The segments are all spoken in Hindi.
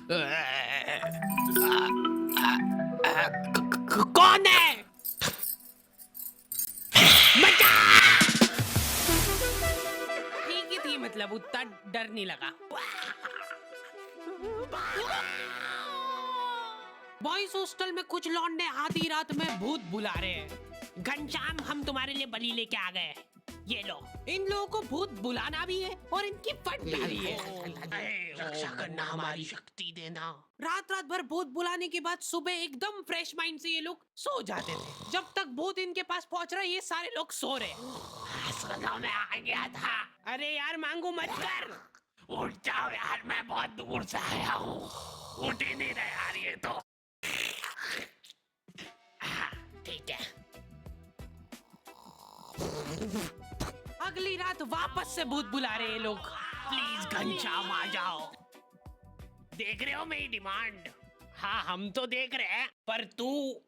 कौन है? बचा! ठीक ही थी, मतलब उतना डर नहीं लगा। बॉयज हॉस्टल में कुछ लौंडे आधी रात में भूत बुला रहे हैं। घनश्याम, हम तुम्हारे लिए बलि लेके आ गए। ये लो। इन लोगों को भूत बुलाना भी है और इनकी फट भी रही है। रक्षा करना हमारी शक्ति देना। रात रात भर भूत बुलाने के बाद सुबह एकदम फ्रेश माइंड से ये लोग सो जाते थे। जब तक भूत इनके पास पहुंच रहा है, ये सारे लोग सो रहे। सुना मैं आ गया था। अरे यार, मांगू मत कर। उठ जाओ यार, मैं बहुत दूर से आया हूँ। उठ ही नहीं रहा यार ये तो। ठीक है। अगली रात वापस से भूत बुला रहे ये लोग। प्लीज घनश्याम आ जाओ। देख रहे हो मेरी डिमांड? हाँ, हम तो देख रहे हैं, पर तू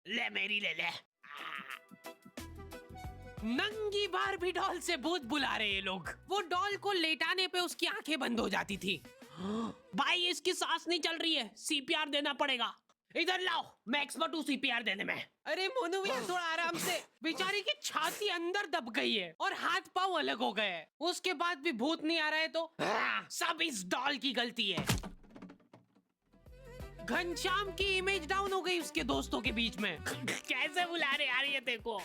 ले मेरी ले ले। नंगी बारबी डॉल से भूत बुला रहे ये लोग। वो डॉल को लेटाने पे उसकी आंखें बंद हो जाती थी। भाई, इसकी सांस नहीं चल रही है, सीपीआर देना पड़ेगा। इधर लाओ, मैं एक्सपर्ट हूँ सीपीआर देने में। अरे मोनू भैया, थोड़ा आराम से। बेचारी की छाती अंदर दब गई है और हाथ पांव अलग हो गए हैं। उसके बाद भी भूत नहीं आ रहा है तो सब इस डॉल की गलती है। घनश्याम की इमेज डाउन हो गई उसके दोस्तों के बीच में। कैसे बुला रहे यार ये देखो।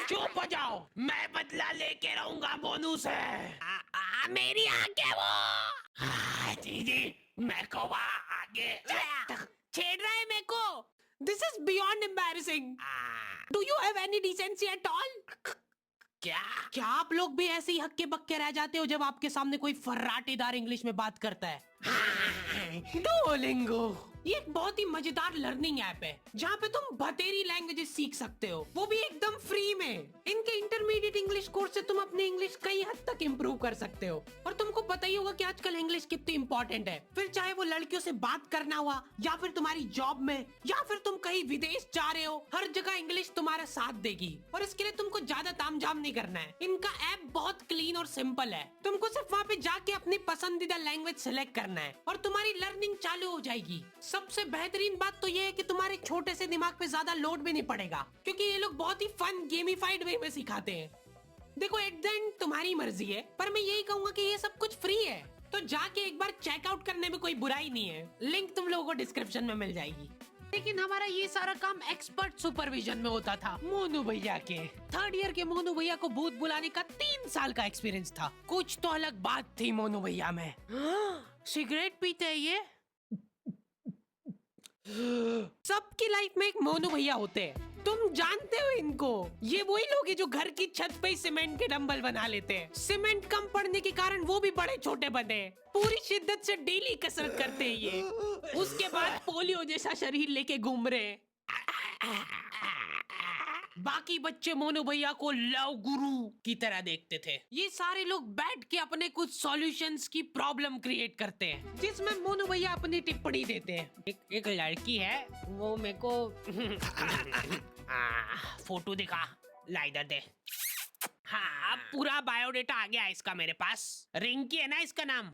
चुप हो जाओ, मैं बदला लेके रहूंगा मोनू से। मेरी आंखें वो। जी मैं को आगे छेड़ रहा है मेरे को। This is beyond embarrassing. Do you have any decency at all? क्या आप लोग भी ऐसे ही हक्के बक्के रह जाते हो जब आपके सामने कोई फर्राटेदार इंग्लिश में बात करता है? डुओलिंगो ये एक बहुत ही मजेदार लर्निंग ऐप है जहाँ पे तुम बतेरी लैंग्वेजेस सीख सकते हो, वो भी एकदम फ्री में। इनके इंटरमीडिएट इंग्लिश कोर्स से तुम अपनी इंग्लिश कई हद तक इम्प्रूव कर सकते हो। और तुमको पता ही होगा कि आजकल इंग्लिश कितनी इंपॉर्टेंट है। फिर चाहे वो लड़कियों से बात करना हुआ, या फिर तुम्हारी जॉब में, या फिर तुम कहीं विदेश जा रहे हो, हर जगह इंग्लिश तुम्हारा साथ देगी। और इसके लिए तुमको ज्यादा तामझाम नहीं करना है। इनका ऐप बहुत क्लीन और सिंपल है। तुमको सिर्फ वहाँ पे जाके अपनी पसंदीदा लैंग्वेज सिलेक्ट करना है और तुम्हारी लर्निंग चालू हो जाएगी। सबसे बेहतरीन बात तो ये है कि तुम्हारे छोटे से दिमाग पे ज्यादा लोड भी नहीं पड़ेगा, क्योंकि ये लोग बहुत ही फन गेमिफाइड वे में सिखाते हैं। देखो, एट द एंड तुम्हारी मर्जी है, पर मैं यही कहूंगा कि ये सब कुछ फ्री है, तो जाके एक बार चेकआउट करने में कोई बुराई नहीं है। लिंक तुम लोगों को डिस्क्रिप्शन में मिल जाएगी। लेकिन हमारा ये सारा काम एक्सपर्ट सुपरविजन में होता था मोनू भैया के। थर्ड ईयर के मोनू भैया को भूत बुलाने का 3 साल का एक्सपीरियंस था। कुछ तो अलग बात थी मोनू भैया में। सिगरेट पीते हैं ये। सबकी लाइफ में एक मोनू भैया होते हैं, तुम जानते हो इनको। ये वही लोग हैं जो घर की छत पे सीमेंट के डंबल बना लेते हैं। सीमेंट कम पड़ने के कारण वो भी बड़े छोटे बने। पूरी शिद्दत से डेली कसरत करते हैं ये। उसके बाद पोलियो जैसा शरीर लेके घूम रहे हैं। बाकी बच्चे मोनू भैया को लव गुरु की तरह देखते थे। ये सारे लोग बैठ के अपने कुछ सॉल्यूशंस की प्रॉब्लम क्रिएट करते हैं, जिसमें मोनू भैया अपनी टिप्पणी देते हैं। एक लड़की है, वो मेरे को फोटो दिखा, ला इधर दे। हाँ, पूरा बायोडेटा आ गया इसका मेरे पास। रिंकी है ना इसका नाम।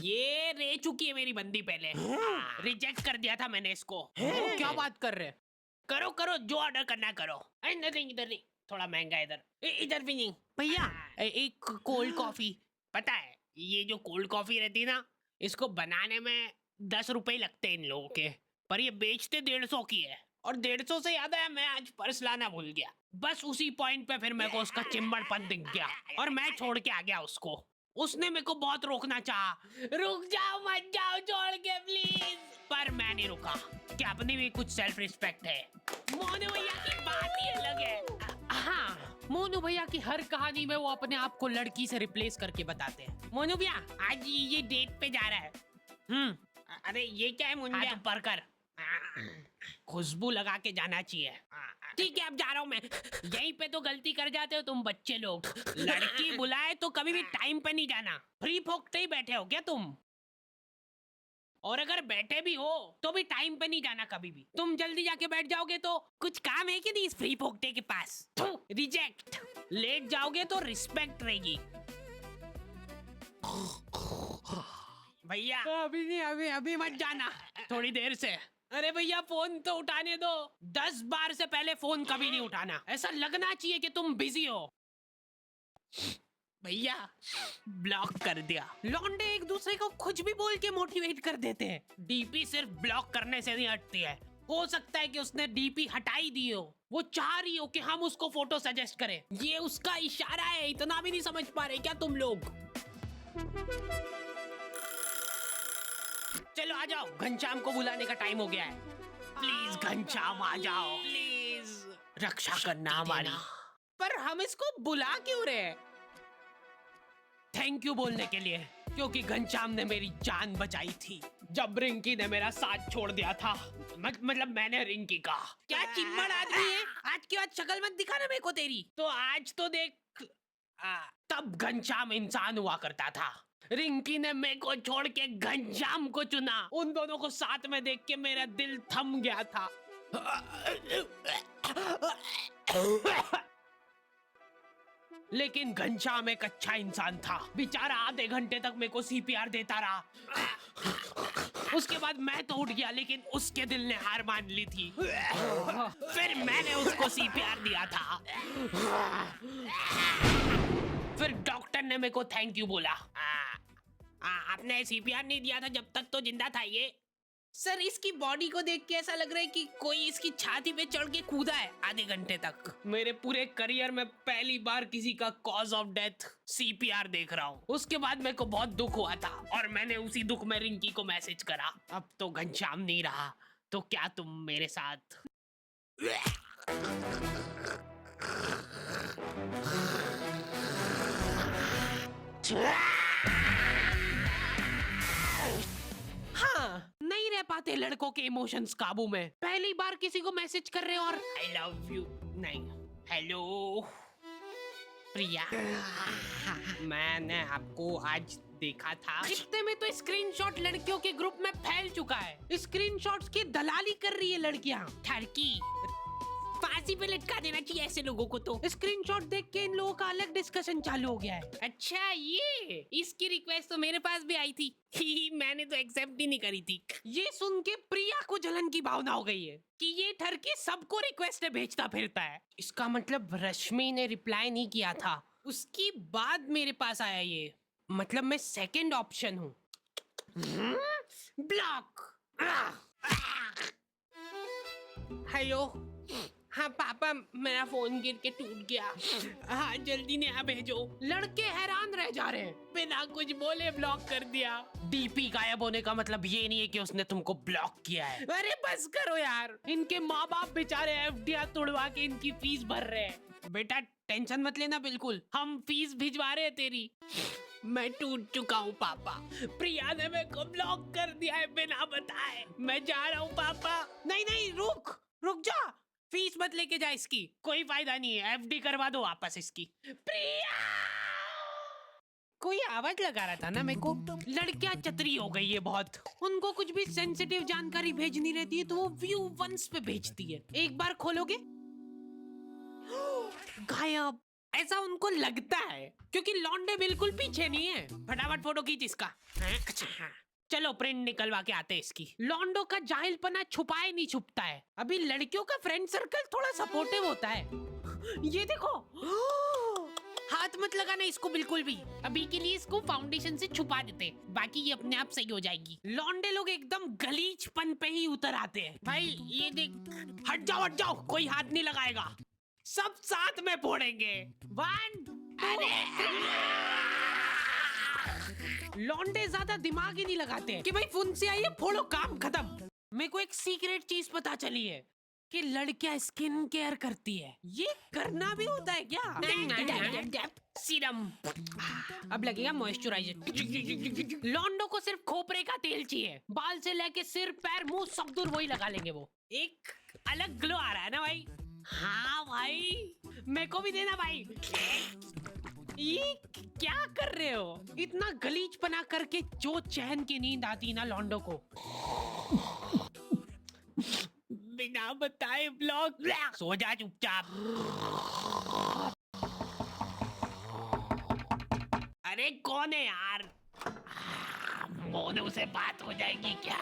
ये रह चुकी है मेरी बंदी पहले। रिजेक्ट कर दिया था मैंने इसको। क्या बात कर रहे? करो करो, जो ऑर्डर करना करो। इधर नहीं, इधर नहीं, थोड़ा महंगा इधर। इधर भी नहीं भैया, एक कोल्ड कॉफी। पता है, ये जो कोल्ड कॉफी रहती है ना, इसको बनाने में 10 रुपए लगते हैं इन लोगों के, पर ये बेचते 150 की है। और 150 से याद आया, मैं आज पर्स लाना भूल गया। बस उसी पॉइंट पे फिर मेरे को उसका चिंबड़पन दिख गया और मैं छोड़ के आ गया उसको। उसने मेरे को बहुत रोकना चाहा, रुक जाओ मत जाओ छोड़ के प्लीज, पर मैं नहीं रुका कि अपनी भी कुछ सेल्फ रिस्पेक्ट है। मोनू भैया की बात ही अलग है। हाँ, मोनू भैया की हर कहानी में वो अपने आप को लड़की से रिप्लेस करके बताते हैं। मोनू भैया आज ये डेट पे जा रहा है। अरे ये क्या है मुंडा? हाथ ऊपर कर, खुशबू लगा के जाना चाहिए। ठीक है, अब जा रहा हूँ मैं। यहीं पे तो गलती कर जाते हो तुम बच्चे लोग। लड़की बुलाए तो कभी भी टाइम पे नहीं जाना। फ्री फोकते ही बैठे हो क्या तुम? और अगर बैठे भी हो तो भी टाइम पे नहीं जाना कभी भी। तुम जल्दी जाके बैठ जाओगे तो कुछ काम है कि नहीं इस फ्री फोकते के पास? रिजेक्ट। लेट जाओगे तो रिस्पेक्ट रहेगी। भैया अभी नहीं, अभी अभी मत जाना। थोड़ी देर से। अरे भैया फोन तो उठाने दो। 10 बार से पहले फोन कभी नहीं उठाना। ऐसा लगना चाहिए कि तुम बिजी हो। भैया ब्लॉक कर दिया। लौंडे एक दूसरे को कुछ भी बोल के मोटिवेट कर देते हैं। डीपी सिर्फ ब्लॉक करने से नहीं हटती है। हो सकता है कि उसने डीपी हटाई दी हो। वो चाह रही हो कि हम उसको फोटो सजेस्ट करें। ये उसका इशारा है। इतना भी नहीं समझ पा रहे क्या तुम लोग? चलो आ जाओ, घनश्याम को बुलाने का टाइम हो गया है। प्लीज घनश्याम आ जाओ, प्लीज रक्षा करना हमारी। पर हम इसको बुला क्यों रहे हैं? थैंक यू बोलने के लिए, क्योंकि घनश्याम ने मेरी जान बचाई थी जब रिंकी ने मेरा साथ छोड़ दिया था। मतलब मैंने रिंकी का। क्या चिम्मड़ आदमी है? आज के बाद शक्ल मत दिखाना मेरे को तेरी। तो आज तो देख। तब घनश्याम इंसान हुआ करता था। रिंकी ने मेरे को छोड़ के घनश्याम को चुना। उन दोनों को साथ में देख के मेरा दिल थम गया था। लेकिन घनश्याम एक अच्छा इंसान था। बेचारा आधे घंटे तक मेरे को सीपीआर देता रहा। उसके बाद मैं तो उठ गया, लेकिन उसके दिल ने हार मान ली थी। फिर मैंने उसको सीपीआर दिया था। फिर डॉक्टर ने मेरे को थैंक यू बोला। आपने सीपीआर नहीं दिया था जब तक तो जिंदा था ये। सर, इसकी बॉडी को देख के ऐसा लग रहा है कि कोई इसकी छाती पे चढ़ के कूदा है आधे घंटे तक। मेरे पूरे करियर में पहली बार किसी का कॉज ऑफ डेथ सीपीआर देख रहा हूँ। उसके बाद मेरे को बहुत दुख हुआ था और मैंने उसी दुख में रिंकी को मैसेज करा। अब तो घनश्याम नहीं रहा, तो क्या तुम मेरे साथ? हाँ, नहीं रह पाते लड़कों के इमोशंस काबू में। पहली बार किसी को मैसेज कर रहे हो और आई लव यू नहीं, हेलो प्रिया। मैंने आपको आज देखा था। इतने में तो स्क्रीनशॉट लड़कियों के ग्रुप में फैल चुका है। स्क्रीनशॉट्स की दलाली कर रही है लड़कियां। ठरकी फांसी पे लटका देना चाहिए ऐसे लोगों को। तो स्क्रीनशॉट देख के इन लोगों का अलग डिस्कशन चालू हो गया है। अच्छा, ये इसकी रिक्वेस्ट तो मेरे पास भी आई थी। मैंने तो एक्सेप्ट ही नहीं करी थी। ये सुन के प्रिया को जलन की भावना हो गई है कि ये ठरकी सबको रिक्वेस्ट भेजता फिरता है। इसका मतलब रश्मि ने रिप्लाई नहीं किया था, उसकी बाद मेरे पास आया ये। मतलब मैं सेकंड ऑप्शन हूँ। ब्लॉक। हेलो, हाँ पापा, मेरा फोन गिर के टूट गया। हाँ जल्दी नया भेजो। लड़के हैरान रह जा रहे हैं। बिना कुछ बोले ब्लॉक कर दिया। डीपी गायब होने का मतलब ये नहीं है कि उसने तुमको ब्लॉक किया है। अरे बस करो यार। इनके माँ बाप बेचारे एफडीआर तोड़वा के इनकी फीस भर रहे हैं। बेटा टेंशन मत लेना, बिल्कुल हम फीस भिजवा रहे हैं तेरी। मैं टूट चुका हूँ पापा। प्रिया ने मेरे को ब्लॉक कर दिया है बिना बताए। मैं जा रहा हूँ पापा। नहीं नहीं, रुक जा। फीस मत लेके जा इसकी, कोई फायदा नहीं है। एफडी करवा दो वापस इसकी। प्रिया! कोई आवाज लगा रहा था ना मेरे को। लड़कियां चतरी हो गई है बहुत। उनको कुछ भी सेंसिटिव जानकारी भेजनी रहती है तो वो व्यू वंस पे भेजती है। एक बार खोलोगे गायब। ऐसा उनको लगता है क्योंकि लौंडे बिल्कुल पीछे नहीं है। फटाफट फोटो खींच इसका। अच्छा चलो प्रिंट निकलवा के आते हैं इसकी। लौंडो का जाहिलपना छुपाए नहीं छुपता है। अभी लड़कियों का फ्रेंड सर्कल थोड़ा सपोर्टिव होता है। ये देखो, हाथ मत लगाना इसको बिल्कुल भी। अभी के लिए इसको फाउंडेशन से छुपा देते, बाकी ये अपने आप सही हो जाएगी। लौंडे लोग एकदम गलीचपन पे ही उतर आते हैं। भाई ये देख, हट जाओ, कोई हाथ नहीं लगाएगा। सब साथ में फोड़ेंगे। 1 लौंडे ज्यादा दिमाग ही नहीं लगाते हैं कि भाई फोन से आइए फोड़ो, काम खत्म। मेरे को एक सीक्रेट चीज पता चली है कि लड़कियां स्किन केयर करती है। ये करना भी होता है क्या? सीरम। अब लगेगा मॉइस्चराइजर। लौंडो को सिर्फ खोपरे का तेल चाहिए। बाल से लेके सिर पैर मुंह सब दूर वही लगा लेंगे वो। एक अलग ग्लो आ रहा है ना भाई। हाँ भाई, मेरे को भी देना भाई। ये क्या कर रहे हो? इतना गलीचपना करके जो चैन की नींद आती ना लौंडो को। बिना बताए ब्लॉक। सो जा चुपचाप। अरे कौन है यार? मोनू से बात हो जाएगी क्या?